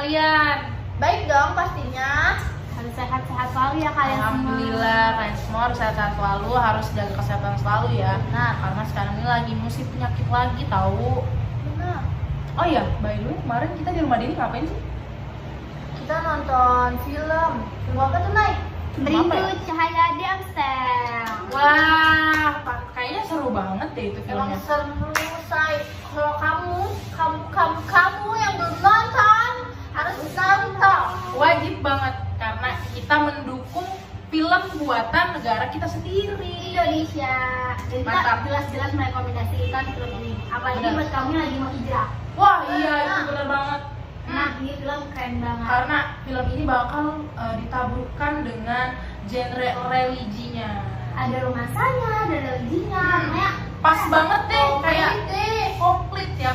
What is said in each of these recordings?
kalian? Baik dong pastinya. Harus sehat-sehat selalu ya kalian semua. Alhamdulillah, kalian semua harus sehat-sehat selalu, harus jaga kesehatan selalu ya. Nah, karena sekarang ini lagi musim penyakit lagi tahu. Benar. Oh iya, by the way, kemarin kita di rumah Dini ngapain sih? Kita nonton film. Film apa tuh, Nay? Rindu Apa ya? Cahaya di Amstel. Wah, kayaknya seru banget deh itu Emang filmnya. seru, Say. Kalau kamu yang belum nonton harus nonton. Wajib banget karena kita mendukung film buatan negara kita sendiri. Indonesia. Dan kita Mantap. jelas-jelas merekomendasikan film ini. Apalagi Benar. buat kamu yang lagi mau hijrah. Wah, iya itu bener banget. Nah, ini film keren banget. Karena film ini bakal ditaburkan dengan genre religinya. Ada romansanya, ada religinya, kayak Pas banget deh, Komplit kayak deh. komplit ya,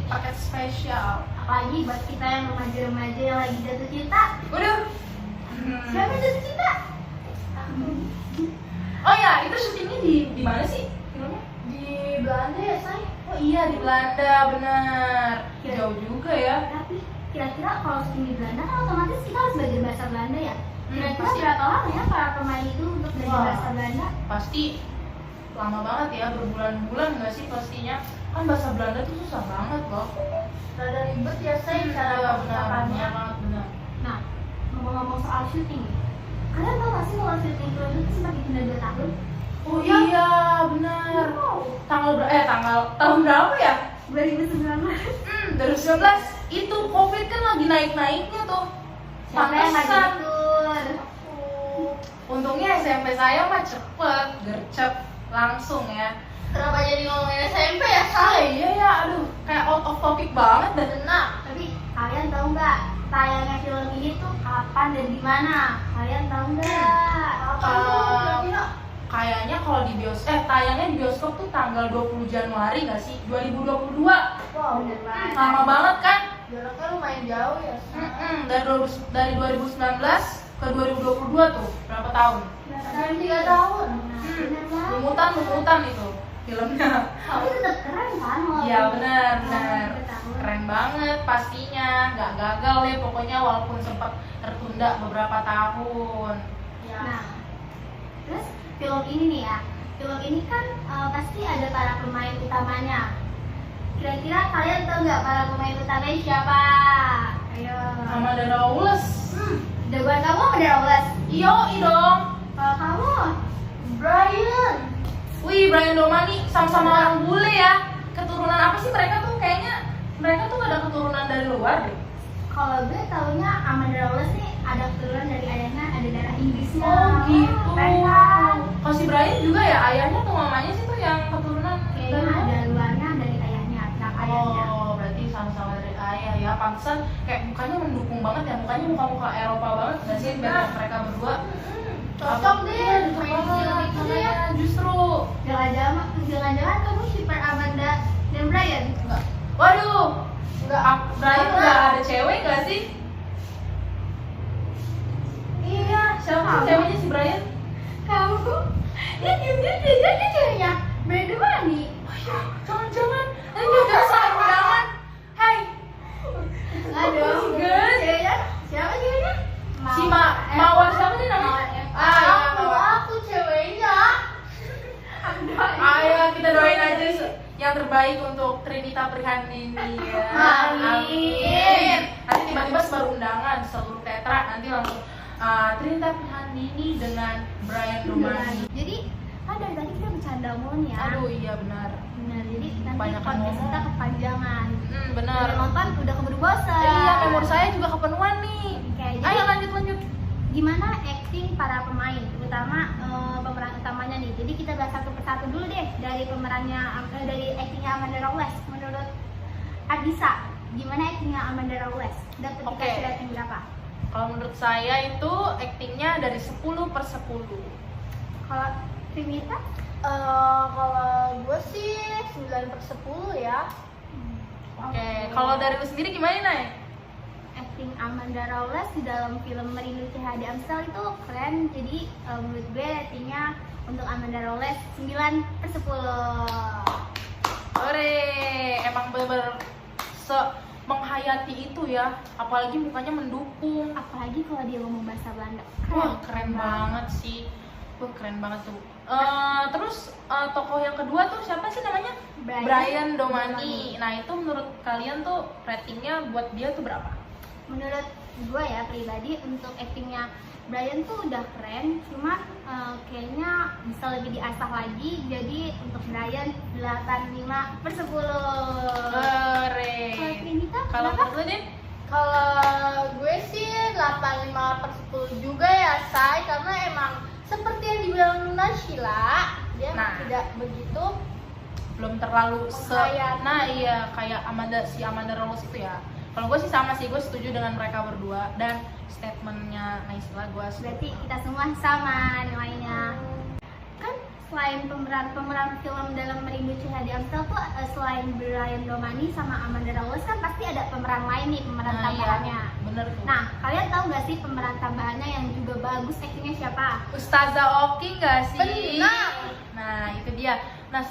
paket spesial. apalagi buat kita yang remaja-remaja yang lagi jatuh cinta. Waduh. Siapa yang jatuh cinta? Oh ya, itu syutingnya di mana sih filmnya? Di Belanda ya, Say? Oh iya, di Belanda, benar. Jauh juga ya. Tapi kira-kira kalau syuting di Belanda kan otomatis kita harus belajar bahasa Belanda ya. Kira-kira pasti. berapa lama ya para pemain itu untuk belajar Wah. bahasa Belanda? Pasti lama banget ya, berbulan-bulan nggak sih pastinya. Kan bahasa Belanda tuh susah banget loh. Rada ribet ya, Say, Iya, cara benar, pengucapannya. benar banget, benar. Nah, ngomong-ngomong soal syuting nih, kalian tau gak sih kalau syuting film itu sempat ditunda 2 tahun? Oh iya, benar. Tahun berapa ya? 2019. 2019. Itu COVID kan lagi naik-naiknya tuh. Siapa yang lagi Pantesan. tur? Untungnya SMP saya mah cepet, gercep, langsung ya. Kenapa jadi ngomongin SMP ya, Ah Say? iya ya, aduh, kayak out of topic banget dan Benar. Tapi kalian tahu nggak tayangnya film ini tuh kapan dan di mana? Kalian tahu nggak? Apa tuh kira-kira? kayaknya kalau di tayangnya di bioskop tuh tanggal 20 Januari nggak sih? 2022. Wow, Bener banget. Lama banget kan? jaraknya lumayan jauh ya, Say. Dari 2019 ke 2022 tuh berapa tahun? Dari 3 tahun. Bener banget. Lumutan itu filmnya. Tapi tetap keren kan? walaupun- Iya benar. walaupun 2 tahun. Keren banget pastinya, nggak gagal deh pokoknya walaupun sempat tertunda beberapa tahun. Ya. Nah, terus film ini nih ya, film ini kan pasti ada para pemain utamanya. Kira-kira kalian tahu nggak para pemain utamanya siapa? Ayo. Amanda Rawles. Jagoan kamu ada Rawles. Iyo dong. Kalau kamu, Brian. Wih, Brian Domani sama-sama orang bule ya. Keturunan apa sih mereka tuh? Kayaknya mereka tuh ada keturunan dari luar deh. kalau gue taunya Amanda Rawles nih ada keturunan dari ayahnya, ada darah Inggrisnya. Oh gitu. Keren kan? Kalau si Brian juga ya ayahnya tuh mamanya sih tuh yang keturunan Kayaknya dari luar. ada luarnya dari ayahnya, anak ayahnya. Oh, berarti sama-sama dari ayah ya. Pantesan kayak mukanya mendukung banget ya. Mukanya muka-muka Eropa banget nggak sih biar mereka berdua. Cocok deh Iya, main cocok film banget. itu ya. Makanya justru Jangan-jangan kamu shipper Amanda dan Brian? enggak. Waduh, Enggak. Brian Karena- udah ada cewek nggak sih? Iya, siapa sih Kamu. ceweknya si Brian? Kamu? Ya dia ceweknya Brian Domani. Oh iya, jangan-jangan ini juga salah undangan. Hai, Aduh, Good. ceweknya siapa ceweknya? si Mawar siapa sih namanya? Mawar M. Aku ceweknya. Ayo kita doain aja yang terbaik untuk Trinita Prihandini ya. Amin. Nanti tiba-tiba sebar undangan seluruh tetra nanti langsung Trinita Prihandini dengan Brian Domani. Jadi kan dari tadi kita bercanda mulu nih ya. Aduh iya benar. Benar, jadi nanti Kebanyakan podcast ngomong. kita kepanjangan. Benar. Udah nonton udah keburu bosan. Iya, memori saya juga kepenuhan nih. Oke, jadi Ayo lanjut. gimana acting para pemain, terutama pemeran utamanya nih. Jadi kita bahas satu persatu dulu deh dari pemerannya, dari actingnya Amanda Rawles. Menurut Adisa, gimana actingnya Amanda Rawles? Dapat Oke. dikasih rating berapa? Kalau menurut saya itu aktingnya dari 10/10. Kalau Trinita? Kalau gue sih 9/10 ya. Oke, kalau dari lu sendiri gimana, Nay? Acting Amanda Rawles di dalam film Merindu Cahaya di Amstel itu keren. Jadi menurut gue ratingnya untuk Amanda Rawles 9/10. Ore, emang bener-bener menghayati itu ya, apalagi mukanya mendukung. Apalagi kalau dia ngomong bahasa Belanda. Wah keren banget sih, wah keren banget tuh. Terus tokoh yang kedua tuh siapa sih namanya? Brian Domani. Nah itu menurut kalian tuh ratingnya buat dia tuh berapa? Menurut gue ya pribadi, untuk actingnya Brian tuh udah keren, cuma kayaknya bisa lebih diasah lagi. Jadi untuk Brian 85/10. Kalau Trinita, Kalau berapa? menurut lu, Din? Kalau gue sih 85/10 juga ya, Say, karena emang seperti yang dibilang Luna Sheila, dia Nah. tidak begitu. Belum terlalu Menghayati. nah iya kayak Amanda Rose itu ya. Kalau gue sih sama sih, gue setuju dengan mereka berdua dan statementnya Naysila gue setuju. Berarti kita semua sama nilainya. Kan selain pemeran film dalam Merindu Cahaya di Amstel tuh selain Brian Domani sama Amanda Rose kan pasti ada pemeran lain nih, pemeran tambahannya. Iya, bener tuh. Nah, kalian tahu nggak sih pemeran tambahannya yang juga bagus actingnya siapa? Ustazah Oki nggak sih? Benar. Nah itu dia. Nah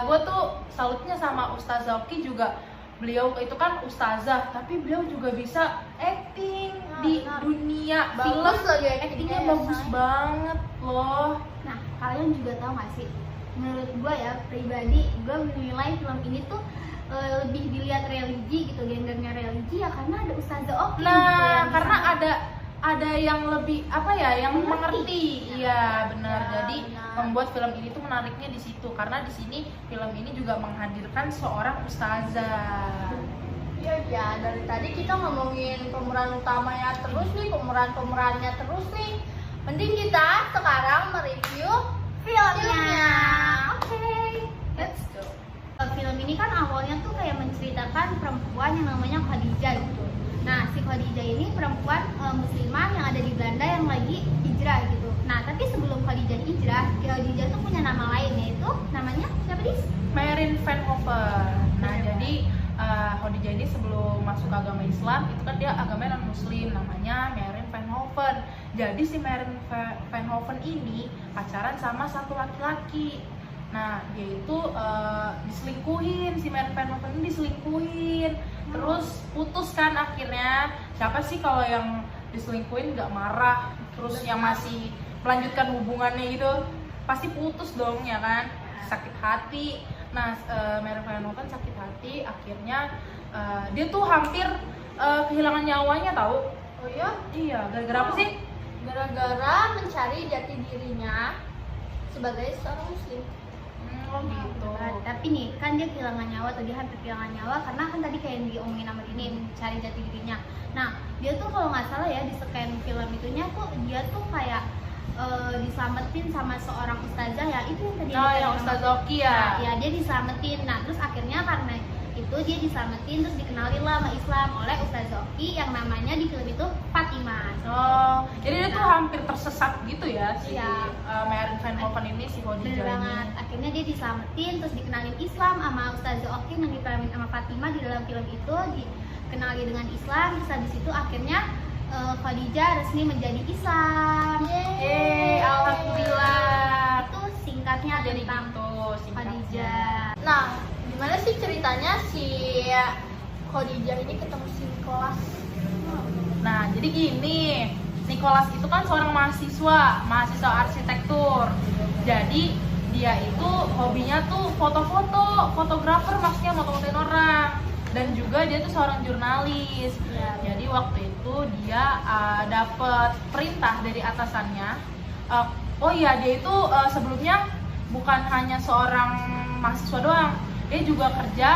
gue tuh salutnya sama Ustazah Oki juga. Beliau itu kan ustazah, tapi beliau juga bisa acting di benar. dunia Bagus film. lagi Actingnya ya, bagus Say. banget loh. Nah, kalian juga tahu nggak sih? Menurut gue ya pribadi, gue menilai film ini tuh lebih dilihat religi gitu, gendernya religi ya karena ada Ustazah Oki. gitu, Nah yang karena bisa- ada yang lebih apa ya, yang Mengerti. mengerti. Iya benar. Ya, Jadi benar. membuat film ini tuh menariknya di situ karena di sini film ini juga menghadirkan seorang ustazah. Iya ya, dari tadi kita ngomongin pemeran utamanya terus nih, pemerannya terus nih. Mending kita sekarang mereview filmnya. Oke. Let's go. Film ini kan awalnya tuh kayak menceritakan perempuan yang namanya Khadijah gitu. Nah, si Khadijah ini perempuan muslimah yang ada di Belanda yang lagi hijrah gitu. Nah, tapi sebelum Khadijah hijrah, Khadijah tuh punya nama lain, yaitu namanya siapa, Dis? Marin Van Hoven. Nah, Marin. jadi Khadijah ini sebelum masuk ke agama Islam itu kan dia agamanya non Muslim, namanya Marin Van Hoven. Jadi si Marin Van Hoven ini pacaran sama satu laki-laki. Nah, dia itu diselingkuhin, si Marin Van Hoven ini diselingkuhin. Terus putus kan akhirnya. Siapa sih kalau yang diselingkuhin nggak marah, terus yang masih melanjutkan hubungannya gitu, pasti putus dong ya kan, sakit hati. Nah, Marin Van Hoven sakit hati, akhirnya dia tuh hampir kehilangan nyawanya tahu. Oh iya, Iya, gara-gara apa sih? gara-gara mencari jati dirinya sebagai seorang muslim. Oh gitu. Nah, tapi nih kan dia kehilangan nyawa atau dia hampir kehilangan nyawa karena kan tadi kayak yang diomongin sama ini mencari jati dirinya. Nah, dia tuh kalau nggak salah ya di scan film itunya tuh dia tuh kayak diselamatin sama seorang ustazah ya, itu yang tadi Oh, dikatakan yang sama- Ustazah Oki ya. Nah, ya dia diselamatin. Nah, terus akhirnya karena itu dia diselamatin terus dikenalin lah sama Islam oleh Ustazah Oki yang namanya di film itu Fatimah. Oh, jadi dia tuh hampir tersesat gitu ya si Iya. Marin Van Hoven ini, si Bener Khadijah banget. ini. Akhirnya dia diselamatin terus dikenalin Islam sama Ustazah Oki yang diperanin sama Fatimah di dalam film itu, dikenali dengan Islam. Terus habis itu akhirnya Khadijah resmi menjadi Islam. Yeay, alhamdulillah. Itu singkatnya Jadi tentang gitu singkatnya. Khadijah. Nah, gimana sih ceritanya si Khadijah ini ketemu si Nicholas? Nah, jadi gini, Nicholas itu kan seorang mahasiswa arsitektur. Jadi dia itu hobinya tuh foto-foto, fotografer, maksudnya foto-fotoin orang. Dan juga dia tuh seorang jurnalis. Ya. Jadi waktu itu dia dapat perintah dari atasannya. Oh iya, dia itu sebelumnya bukan hanya seorang mahasiswa doang, dia juga kerja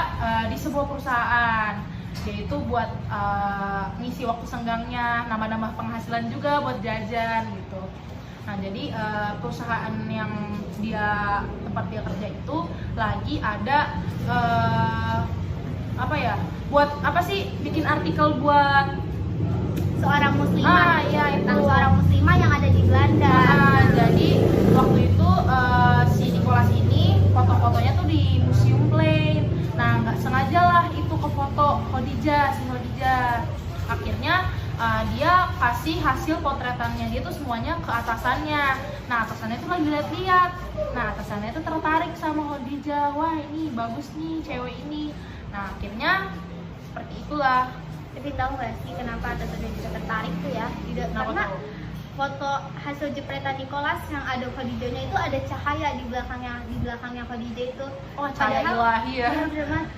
di sebuah perusahaan. Dia itu buat ngisi waktu senggangnya, nambah-nambah penghasilan juga buat jajan gitu. Nah, jadi perusahaan yang tempat dia kerja itu lagi ada buat apa sih, bikin artikel buat Seorang muslimah. iya, Tentang itu. seorang muslimah yang ada di Belanda. Jadi waktu itu si Nicholas ini foto-fotonya tuh di Museum Plain. Nah, nggak sengaja lah itu ke foto si Khadijah. Akhirnya dia kasih hasil potretannya dia tuh semuanya ke atasannya. Nah, atasannya tuh lagi lihat-lihat. Nah, atasannya tuh tertarik sama Khadijah. Wah, ini bagus nih cewek ini. Nah, akhirnya seperti itulah. Tapi tahu nggak sih kenapa Tante bisa tertarik tuh ya? Kenapa Karena tuh? foto hasil jepretan Nicholas yang ada Khadijahnya itu ada cahaya di belakangnya Khadijah itu. Oh, cahaya ilahi ya. Iya, bener banget.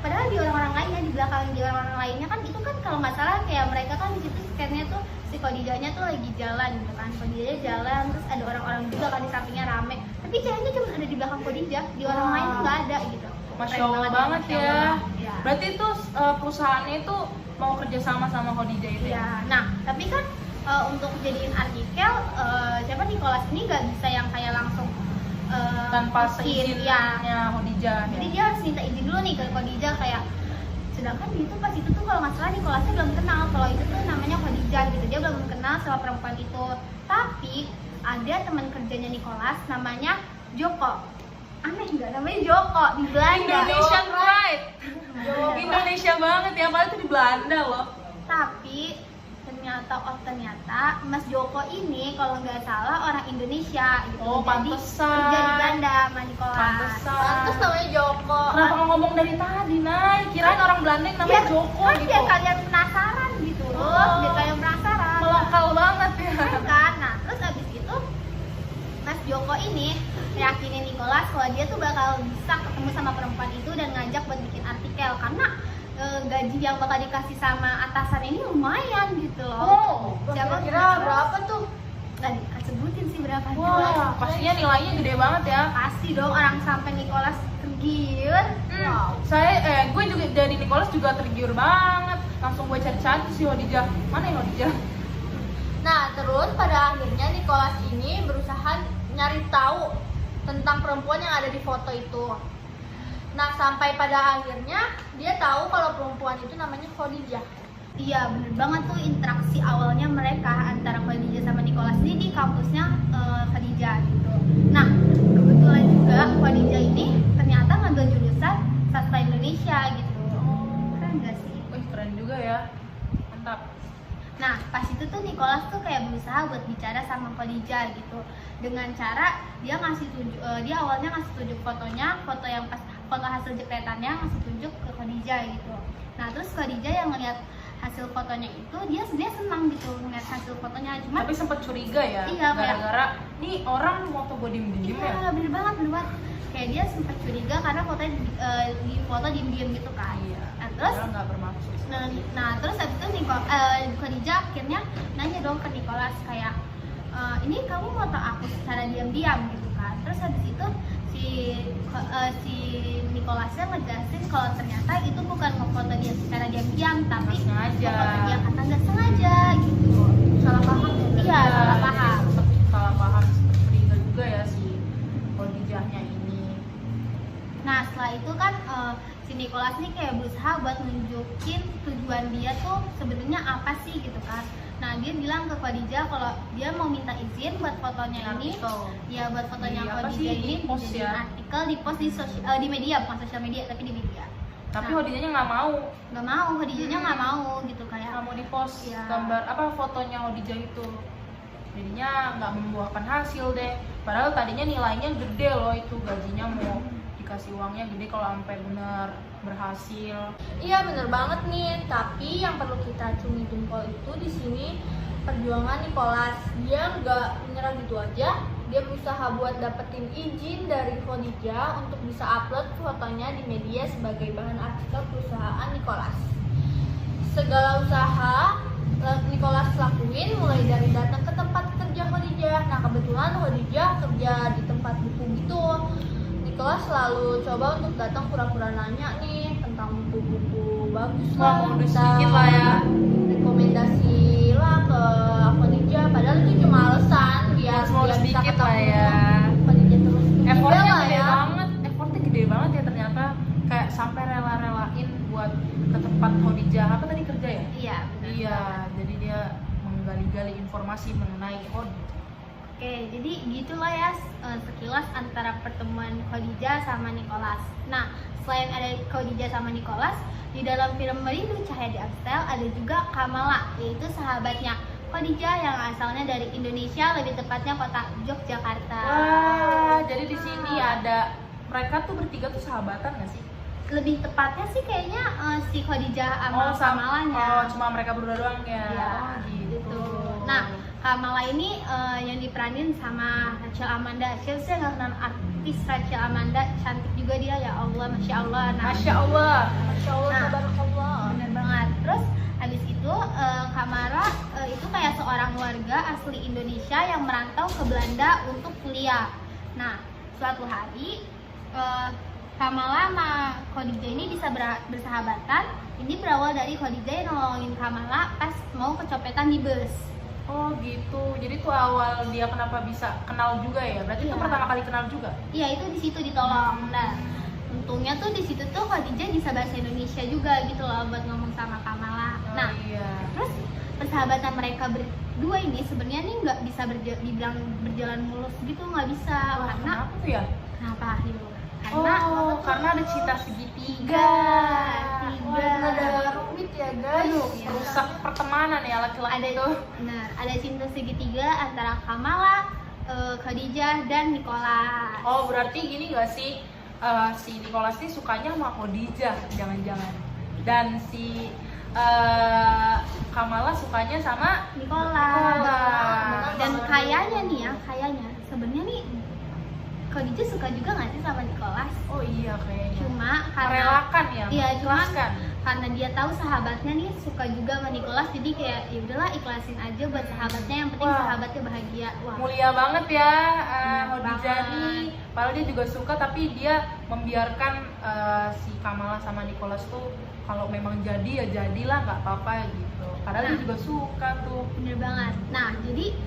Padahal di orang-orang lainnya, di belakang di orang-orang lainnya kan itu kan kalau nggak salah kayak mereka kan di situ scan-nya tuh si Khadijahnya tuh lagi jalan gitu kan. Khadijahnya jalan terus ada orang-orang juga kan di sampingnya rame. Tapi cahayanya cuma ada di belakang Khadijah, di orang lain tuh nggak ada gitu. Masya Keren Allah banget Masya ya. Allah. Ya. Berarti itu perusahaannya itu mau kerjasama sama Khadijah itu ya? Ya, nah tapi kan untuk jadiin artikel siapa Nicholas ini nggak bisa yang kayak langsung Tanpa bikin, seizinnya ya. Khadijah Jadi ya? dia harus minta izin dulu nih ke Khadijah kayak sedangkan itu pas itu tuh kalau nggak salah Nicholasnya belum kenal kalau itu tuh namanya Khadijah gitu, dia belum kenal sama perempuan itu. Tapi ada teman kerjanya Nicholas namanya Joko. Aneh nggak namanya Joko di Belanda. Indonesian pride. Indonesia banget ya, padahal itu di Belanda loh. Tapi ternyata Mas Joko ini kalau nggak salah orang Indonesia gitu. Oh, Jadi pantesan. kerja di Belanda sama Nicholas. Pantesan. Pantes namanya Joko. Kenapa nggak ngomong dari tadi, Nay? Kirain orang Belanda yang namanya Joko kan gitu. biar kalian penasaran gitu loh, Oh. biar kalian penasaran. Melokal banget ya. Kan, nah terus abis itu Mas Joko ini yakinin Nicholas kalau dia tuh bakal bisa ketemu sama perempuan itu dan ngajak buat bikin artikel karena gaji yang bakal dikasih sama atasan ini lumayan gitu loh. Siapa Kira berapa tuh? Nggak disebutin sih berapa. Wah, pastinya nilainya gede banget ya. Pasti dong orang sampai Nicholas tergiur. Wow. Gue juga dari Nicholas juga tergiur banget. Langsung gue cari-cari si Khadijah. Mana ya Khadijah? Nah, terus pada akhirnya Nicholas ini berusaha nyari tahu tentang perempuan yang ada di foto itu. Nah, sampai pada akhirnya dia tahu kalau perempuan itu namanya Khadijah. Iya bener banget tuh interaksi awalnya mereka antara Khadijah sama Nicholas ini di kampusnya Khadijah gitu. Nah kebetulan juga Khadijah ini ternyata ngambil jurusan sastra Indonesia gitu. Keren gak sih? Wih, keren juga ya. Mantap. Nah pas itu tuh Nicholas tuh kayak berusaha buat bicara sama Khadijah gitu dengan cara dia dia awalnya ngasih tunjuk fotonya, foto hasil jepretannya ngasih tunjuk ke Khadijah gitu. Nah terus Khadijah yang ngeliat hasil fotonya itu dia sebenarnya senang gitu ngeliat hasil fotonya, cuma Tapi sempat curiga ya. Iya, Gara-gara nih orang foto gue diem-diem ya. iya bener banget kayak dia sempat curiga karena fotonya di foto diem-diem gitu kan. Iya. Nah terus Padahal nggak bermaksud. nah terus habis itu Khadijah akhirnya nanya dong ke Nicholas kayak ini kamu foto aku secara diam-diam gitu kan. Terus habis itu si Nicholasnya ngejelasin kalau ternyata itu bukan ngefoto dia secara diam-diam tapi Nggak sengaja. ngefoto dia kata nggak sengaja gitu. Salah paham ya? Iya salah paham. Salah paham, sempat curiga juga ya si Khadijahnya ini. Nah setelah itu kan si Nicholas nih kayak berusaha buat nunjukin tujuan dia tuh sebenarnya apa sih gitu kan. Nah dia bilang ke Khadijah kalau dia mau minta izin buat fotonya ini, ya buat fotonya Di apa Khadijah sih? ini Di post dijadiin ya? artikel di post di media, bukan sosial media tapi di media. Tapi Nah. Khadijahnya nggak mau. Nggak mau, Khadijahnya nggak mau gitu kayak. Nggak mau di post Iya. gambar apa fotonya Khadijah itu. Jadinya nggak membuahkan hasil deh. Padahal tadinya nilainya gede loh, itu gajinya mau dikasih uangnya gede kalau sampai bener berhasil. Iya bener banget nih, tapi yang perlu kita acungi jempol itu di sini perjuangan Nicholas. Dia nggak menyerah gitu aja, dia berusaha buat dapetin izin dari Khadijah untuk bisa upload fotonya di media sebagai bahan artikel perusahaan Nicholas. Segala usaha Nicholas lakuin mulai dari datang ke tempat kerja Khadijah. Nah kebetulan Khadijah kerja di tempat buku gitu. Nicholas selalu coba untuk datang pura-pura nanya nih tentang buku-buku bagus Wah, lah, modus kita sedikit lah ya. rekomendasi lah ke Khadijah. Padahal itu cuma alasan biar Modus bisa sedikit ketemu lah ya. Khadijah terus. Effortnya Juga lah gede ya. banget, effortnya gede banget ya ternyata. Kayak sampai rela-relain buat ke tempat Khadijah. Apa tadi kerja ya? Iya. benar. Iya, jadi dia menggali-gali informasi mengenai Khadijah. Oke, jadi gitulah ya sekilas antara pertemuan Khadijah sama Nicholas. Nah, selain ada Khadijah sama Nicholas, di dalam film Merindu Cahaya di Amstel ada juga Kamala, yaitu sahabatnya Khadijah yang asalnya dari Indonesia, lebih tepatnya kota Yogyakarta. Wah, jadi di sini ada mereka tuh bertiga tuh sahabatan nggak sih? lebih tepatnya sih kayaknya si Khadijah sama Kamalanya. Oh, cuma mereka berdua doang ya. Iya, Oh, gitu. Nah, Kamala ini yang diperanin sama Rachel Amanda. Siapa sih nggak kenal artis Rachel Amanda? Cantik juga dia, ya Allah, masya Allah. Nah, Masya Allah. Masya Allah, Nah. tabarakallah. bener banget. Terus habis itu Kamala itu kayak seorang warga asli Indonesia yang merantau ke Belanda untuk kuliah. Nah, suatu hari Kamala sama Khadijah ini bisa bersahabatan. Ini berawal dari Khadijah yang nolongin Kamala pas mau kecopetan di bus. Oh gitu. Jadi tuh awal dia kenapa bisa kenal juga ya? Berarti itu Iya. pertama kali kenal juga? Iya, itu di situ ditolong. Nah, untungnya tuh di situ tuh Khadijah bisa bahasa Indonesia juga gitu loh buat ngomong sama Kamala. Oh, Nah, iya. terus persahabatan mereka berdua ini sebenarnya nih nggak bisa dibilang berjalan mulus gitu, nggak bisa. Wah, Karena kenapa tuh ya? kenapa Hil? Karena Karena ada cinta segitiga. Tiga. Ada rumit ya guys. Aduh, Iya. rusak pertemanan ya laki-laki ada tuh. benar, ada cinta segitiga antara Kamala, Khadijah dan Nicholas. Oh, berarti gini gak sih? Si Nicholas ini sukanya sama Khadijah, jangan-jangan. Dan si Kamala sukanya sama Nicholas. Nicholas. Dan kayaknya nih ya, sebenarnya nih Khadijah suka juga nggak sih sama Nicholas? oh iya kayaknya. Cuma karena Merelakan ya, Iya, cuma mengikhlaskan. karena dia tahu sahabatnya nih suka juga sama Nicholas, jadi kayak ya udahlah ikhlasin aja buat sahabatnya, yang penting Wah. sahabatnya bahagia. Wah, Mulia banget ya Bener Khadijah banget. nih. Padahal dia juga suka, tapi dia membiarkan si Kamala sama Nicholas tuh kalau memang jadi ya jadilah, nggak apa-apa gitu. Padahal dia Nah. juga suka tuh. bener banget. Nah, jadi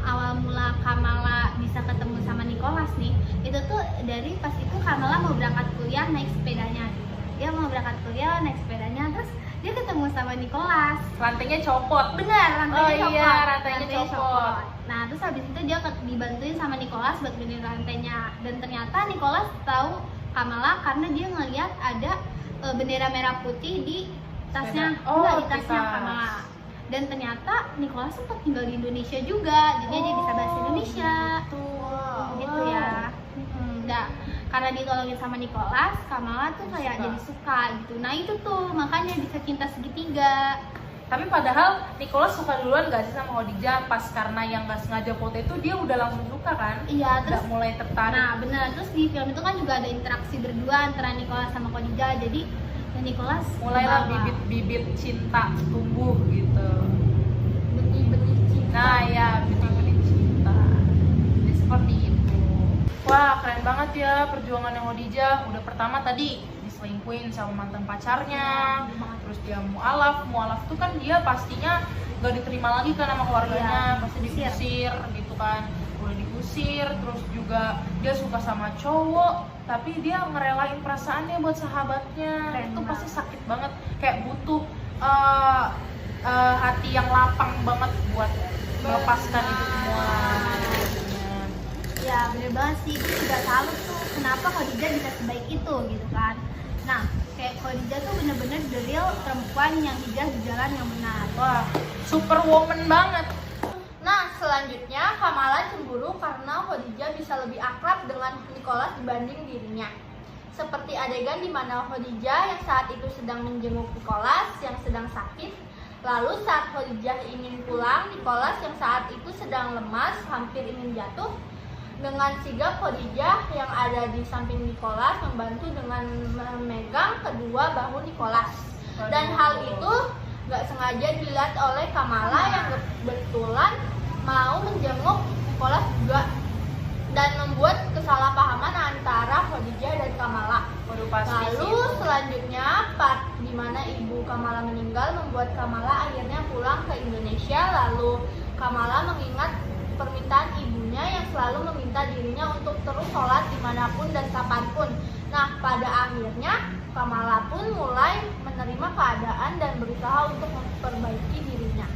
awal mula Kamala bisa ketemu sama Nicholas nih, itu tuh dari pas itu Kamala mau berangkat kuliah naik sepedanya. Dia mau berangkat kuliah naik sepedanya, terus dia ketemu sama Nicholas. Rantainya copot. Benar, rantainya Oh copot. iya, rantainya copot. Nah, terus habis itu dia dibantuin sama Nicholas buat benerin rantainya. Dan ternyata Nicholas tahu Kamala karena dia ngeliat ada bendera merah putih di tasnya, Sepeda. Oh, enggak, di tasnya di tas. Kamala. Dan ternyata Nicholas sempat tinggal di Indonesia juga, jadi dia bisa bahasa Indonesia. Gitu ya. Nah, karena ditolongin sama Nicholas, Kamala tuh kayak Suka. jadi suka gitu. Nah, itu tuh makanya bisa cinta segitiga. Tapi padahal Nicholas suka duluan gak sih sama Khadijah? Pas karena yang gak sengaja foto itu dia udah langsung suka kan? Iya, terus Udah mulai tertarik. nah benar, terus di film itu kan juga ada interaksi berdua antara Nicholas sama Khadijah. Jadi Nicholas Mulailah kebawa. bibit-bibit cinta tumbuh gitu. Benih-benih cinta. Nah ya, bibit-bibit cinta. Jadi seperti itu. Wah, keren banget ya perjuangannya Khadijah. Udah pertama tadi diselingkuhin sama mantan pacarnya, terus dia mualaf tuh kan dia pastinya gak diterima lagi kan sama keluarganya, Iya, pasti diusir gitu kan. Udah diusir, terus juga dia suka sama cowok, tapi dia ngerelain perasaannya buat sahabatnya. Keren Itu pasti banget. sakit banget, kayak butuh hati yang lapang banget buat melepaskan itu semua. Ya bener banget sih, gue juga salut tuh kenapa Khadijah bisa sebaik itu gitu kan. Nah, kayak Khadijah tuh bener-bener the real perempuan yang hijrah di jalan yang benar. Wah, superwoman banget. Nah, selanjutnya Kamala cemburu karena Khadijah bisa lebih akrab dengan Nicholas dibanding dirinya. Seperti adegan di mana Khadijah yang saat itu sedang menjenguk Nicholas yang sedang sakit. Lalu saat Khadijah ingin pulang, Nicholas yang saat itu sedang lemas, hampir ingin jatuh. Dengan sigap Khadijah yang ada di samping Nicholas membantu dengan memegang kedua bahu Nicholas. Dan hal itu gak sengaja dilihat oleh Kamala yang kebetulan mau menjenguk Nicholas juga, dan membuat kesalahpahaman antara Khadijah dan Kamala. Waduh, pasti Lalu sih. selanjutnya part di mana ibu Kamala meninggal membuat Kamala akhirnya pulang ke Indonesia. Lalu Kamala mengingat permintaan ibunya yang selalu meminta dirinya untuk terus sholat dimanapun dan kapanpun. Nah, pada akhirnya Kamala pun mulai menerima keadaan dan berusaha untuk memperbaiki dirinya.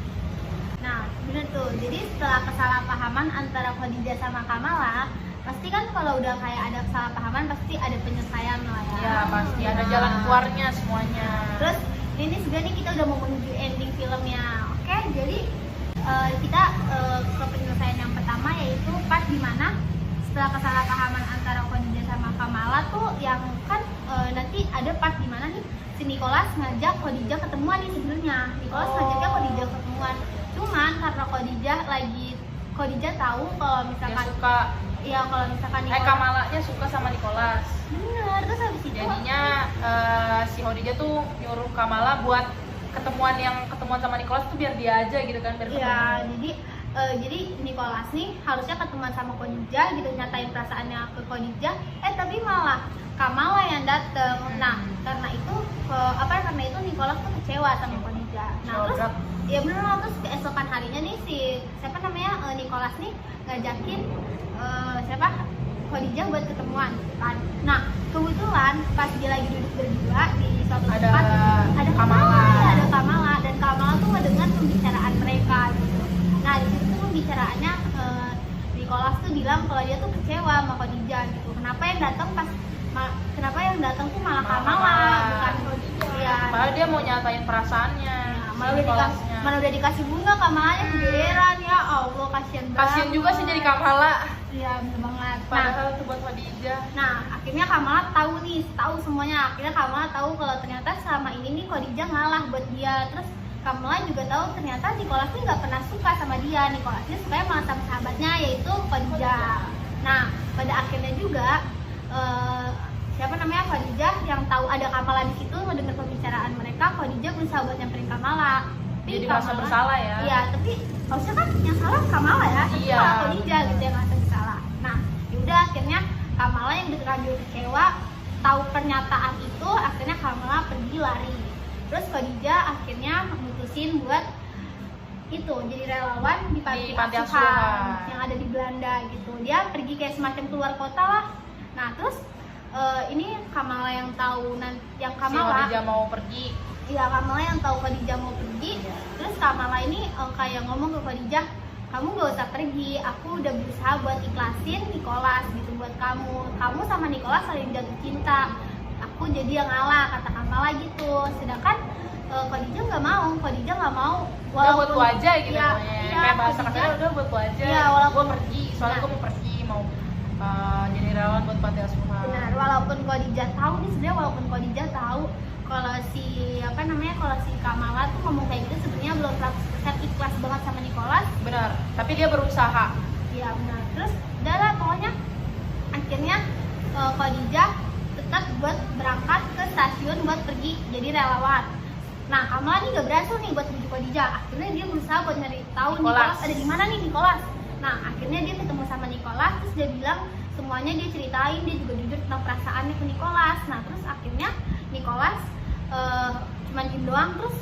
Nah, bener tuh. Jadi setelah kesalahpahaman antara Khadijah sama Kamala, pasti kan kalau udah kayak ada kesalahpahaman pasti ada penyelesaian lah ya. Ya, pasti ada Nah, jalan keluarnya semuanya. Terus ini sebenarnya nih kita udah mau menuju ending filmnya. Oke, jadi kita ke penyelesaian yang pertama, yaitu pas dimana setelah kesalahpahaman antara Khadijah sama Kamala tuh yang kan nanti ada part di mana nih si Nicholas ngajak Khadijah ketemuan nih sebenarnya. Nicholas ngajaknya Khadijah ketemuan. Cuman karena Khadijah tahu kalau Dia misalkan suka kalau misalkan Nicholas Kamalanya suka sama Nicholas. bener, terus habis itu Jadinya si Khadijah tuh nyuruh Kamala buat ketemuan sama Nicholas tuh biar dia aja gitu kan, biar ya ketemu. jadi Nicholas nih harusnya ketemuan sama Khadijah gitu, nyatain perasaannya ke Khadijah, tapi malah Kamala yang dateng. Nah karena itu Nicholas tuh kecewa sama Khadijah. Nah terus Sobrak. ya bener lah, terus keesokan harinya nih si Nicholas nih ngajakin Khadijah buat ketemuan kan. Nah kebetulan pas dia lagi duduk berdua di suatu Ada tempat ada Kamala. Kamala dan Kamala tuh ngedengar pembicaraan mereka gitu. Nah di situ tuh pembicaraannya Nicholas tuh bilang kalau dia tuh kecewa sama Khadijah gitu. Kenapa yang datang tuh malah Kamala bukan Khadijah. Ya, Padahal dia mau nyatain perasaannya. malah udah dikasih bunga Kamalanya kegeeran, ya Allah kasihan banget. Kasian juga sih jadi Kamala. Iya bener banget. Padahal itu buat Khadijah. Nah akhirnya Kamala tahu semuanya. Akhirnya Kamala tahu kalau ternyata selama ini nih Khadijah ngalah buat dia. Terus Kamala juga tahu ternyata Nicholas ini nggak pernah suka sama dia. Nicholas ini sukanya malah sama sahabatnya yaitu Khadijah. Nah pada akhirnya juga Khadijah yang tahu ada Kamala di situ mendengar pembicaraan mereka. Khadijah berusaha buat nyamperin Kamala. Jadi merasa bersalah ya. Iya, tapi harusnya kan yang salah Kamala ya, tapi Iya. malah Khadijah gitu yang merasa bersalah. Nah, yaudah akhirnya Kamala yang terlanjur kecewa tahu pernyataan itu, akhirnya Kamala pergi lari. Terus Khadijah akhirnya memutusin buat itu jadi relawan di panti asuhan yang ada di Belanda gitu. Dia pergi kayak semacam keluar kota lah. Nah, terus ini Kamala yang tahu Si Khadijah mau pergi. Iya, Kamala yang tahu Khadijah mau pergi. Terus Kamala ini kayak ngomong ke Khadijah, kamu gak usah pergi, aku udah berusaha buat ikhlasin Nicholas gitu buat kamu. Kamu sama Nicholas saling jatuh cinta. Aku jadi yang ngalah, kata Kamala gitu. Sedangkan Khadijah nggak mau. Udah buat gua aja gitu ya, pokoknya. iya, Kayak bahasa Khadijah- kasarnya udah buat gua aja. Iya, walaupun- gua pergi, soalnya Nah. gua mau pergi, mau jadi relawan buat panti asuhan. Benar, walaupun Khadijah tahu nih sebenarnya kalau si Kamala tuh ngomong kayak gitu sebenarnya belum 100% ikhlas banget sama Nicholas. Benar, tapi dia berusaha. Iya benar. Terus udah lah pokoknya akhirnya Khadijah tetap buat berangkat ke stasiun buat pergi jadi relawan. Nah Kamala nih gak berhasil nih buat menuju Khadijah. Akhirnya dia berusaha buat nyari tahu Nicholas ada di mana nih Nicholas. Nah akhirnya dia ketemu sama Nicholas, terus dia bilang semuanya dia ceritain, dia juga jujur tentang perasaannya ke Nicholas. Nah terus akhirnya Nicholas cuma diem doang. Terus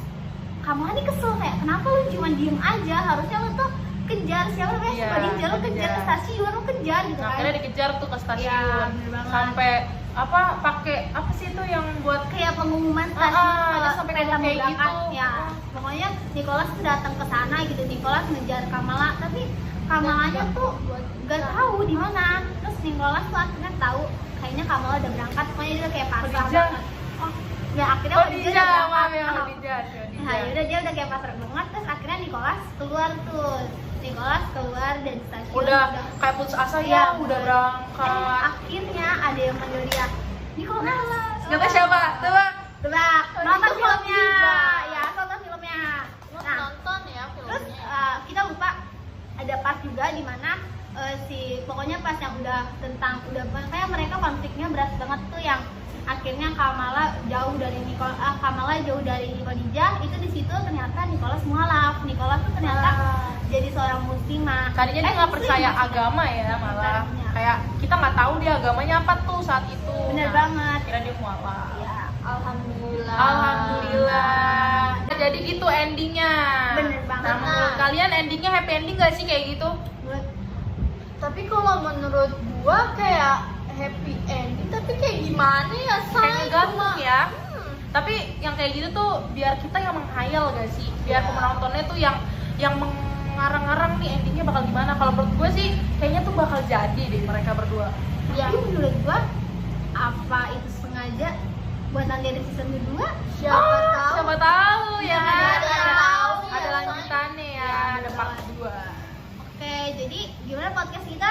Kamala nih kesel kayak kenapa lu cuma diem aja, harusnya lu tuh kejar siapa namanya Iya, Khadijah, lu kejar ke stasiun, lu kejar gitu Nah, kan. akhirnya dikejar tuh ke stasiun. Iya, bener banget. Sampai pakai apa sih itu yang buat Kayak pengumuman stasiun dia kalau sampai kereta ngomong mau kayak berangkat gitu. ya. Pokoknya Nicholas tuh datang ke sana gitu, Nicholas ngejar Kamala, tapi Kamalanya tuh gak tahu di mana. Terus Nicholas tuh akhirnya tahu kayaknya Kamala udah berangkat, pokoknya dia kayak pasrah Khadijah. banget. Oh, ya akhirnya Khadijah, udah maaf ya berangkat. Khadijah. Nah yaudah dia udah kayak pasrah banget. Terus akhirnya Nicholas keluar dari stasiun. Udah kayak putus asa Iya, ya, udah bener. berangkat. Akhirnya ada yang manggil dia Nicholas. Gak tahu siapa? Tebak. Tebak, Oh, nonton itu filmnya. Khadijah. Ya, nonton filmnya. Lu Nah, nonton ya terus filmnya. kita lupa ada part juga di mana pokoknya pas yang kayak mereka konfliknya berat banget tuh, yang akhirnya Kamala jauh dari Khadijah. Itu di situ ternyata Nicholas mualaf. Nicholas tuh ternyata jadi seorang muslimah. Tadinya dia nggak muslim percaya maksudnya. agama ya, malah Tadinya. kayak kita nggak tahu dia agamanya apa tuh saat itu. Bener Nah, banget. Kira dia mualaf. Ya, Alhamdulillah. Alhamdulillah. Jadi gitu endingnya. Bener banget. Nah, menurut kalian endingnya happy ending gak sih kayak gitu? Tapi kalau menurut gua kayak happy ending, tapi kayak gimana ya say? Kayak gantung ya. Hmm. Tapi yang kayak gitu tuh biar kita yang menghayal gak sih? Biar Iya. penontonnya tuh yang mengarang-arang nih endingnya bakal gimana. Kalau menurut gue sih kayaknya tuh bakal jadi deh mereka berdua. Ya, menurut gua apa itu sengaja buat nanti ada season kedua? Siapa tahu? ya Iya, kan? ada yang tahu Ada ya, lanjutannya ya, ada part 2. Oke, jadi gimana podcast kita?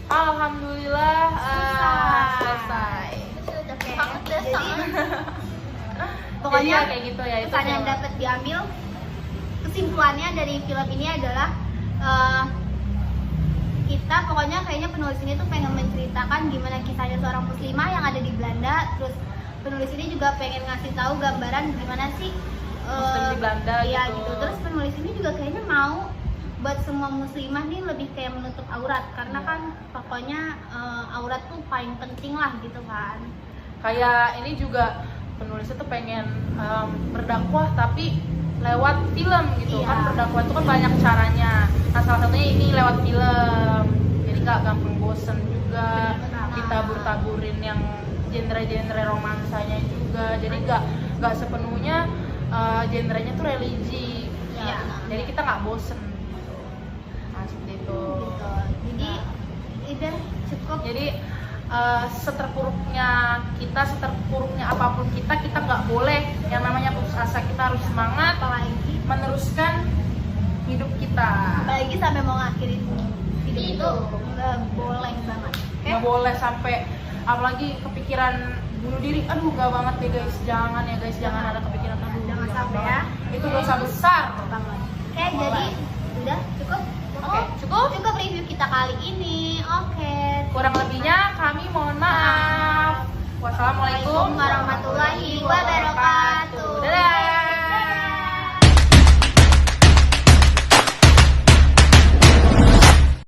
Alhamdulillah Selesai. selesai. Sudah Oke, banget deh jadi sama. Pokoknya kayak gitu ya, itu pesan yang cewek. dapat diambil, kesimpulannya dari film ini adalah kita pokoknya kayaknya penulis ini tuh pengen menceritakan gimana kisahnya seorang muslimah yang ada di Belanda. Terus penulis ini juga pengen ngasih tahu gambaran gimana sih Muslim di Belanda iya, gitu. Terus penulis ini juga kayaknya mau buat semua muslimah nih lebih kayak menutup aurat, karena kan pokoknya aurat tuh paling penting lah gitu kan. Kayak ini juga penulisnya tuh pengen berdakwah tapi lewat film gitu. Iya. Kan berdakwah itu kan banyak caranya. Nah salah satunya ini lewat film, jadi gak gampang bosen juga. Benar. Ditabur-taburin yang genre-genre romansanya juga, jadi gak sepenuhnya genrenya tuh religi. Iya. Jadi kita nggak bosen. Nah seperti itu. Gitu. Jadi udah cukup. Jadi seterpuruknya kita, seterpuruknya apapun kita nggak boleh yang namanya putus asa. Kita harus semangat Apalagi meneruskan hidup kita. apalagi sampai mau ngakhirin hidup Itu. itu nggak boleh banget. Oke? Nggak boleh sampai apalagi kepikiran bunuh diri. Aduh nggak banget deh guys, jangan ya guys, jangan ada kepikiran aduh. Jangan jangan sampai banget. ya. Itu dosa besar. Banget. Oke, Boleh. jadi udah cukup. Oke, cukup. Cukup review kita kali ini. Oke. Kurang lebihnya kami mohon maaf. Wassalamualaikum Warahmatullahi wabarakatuh.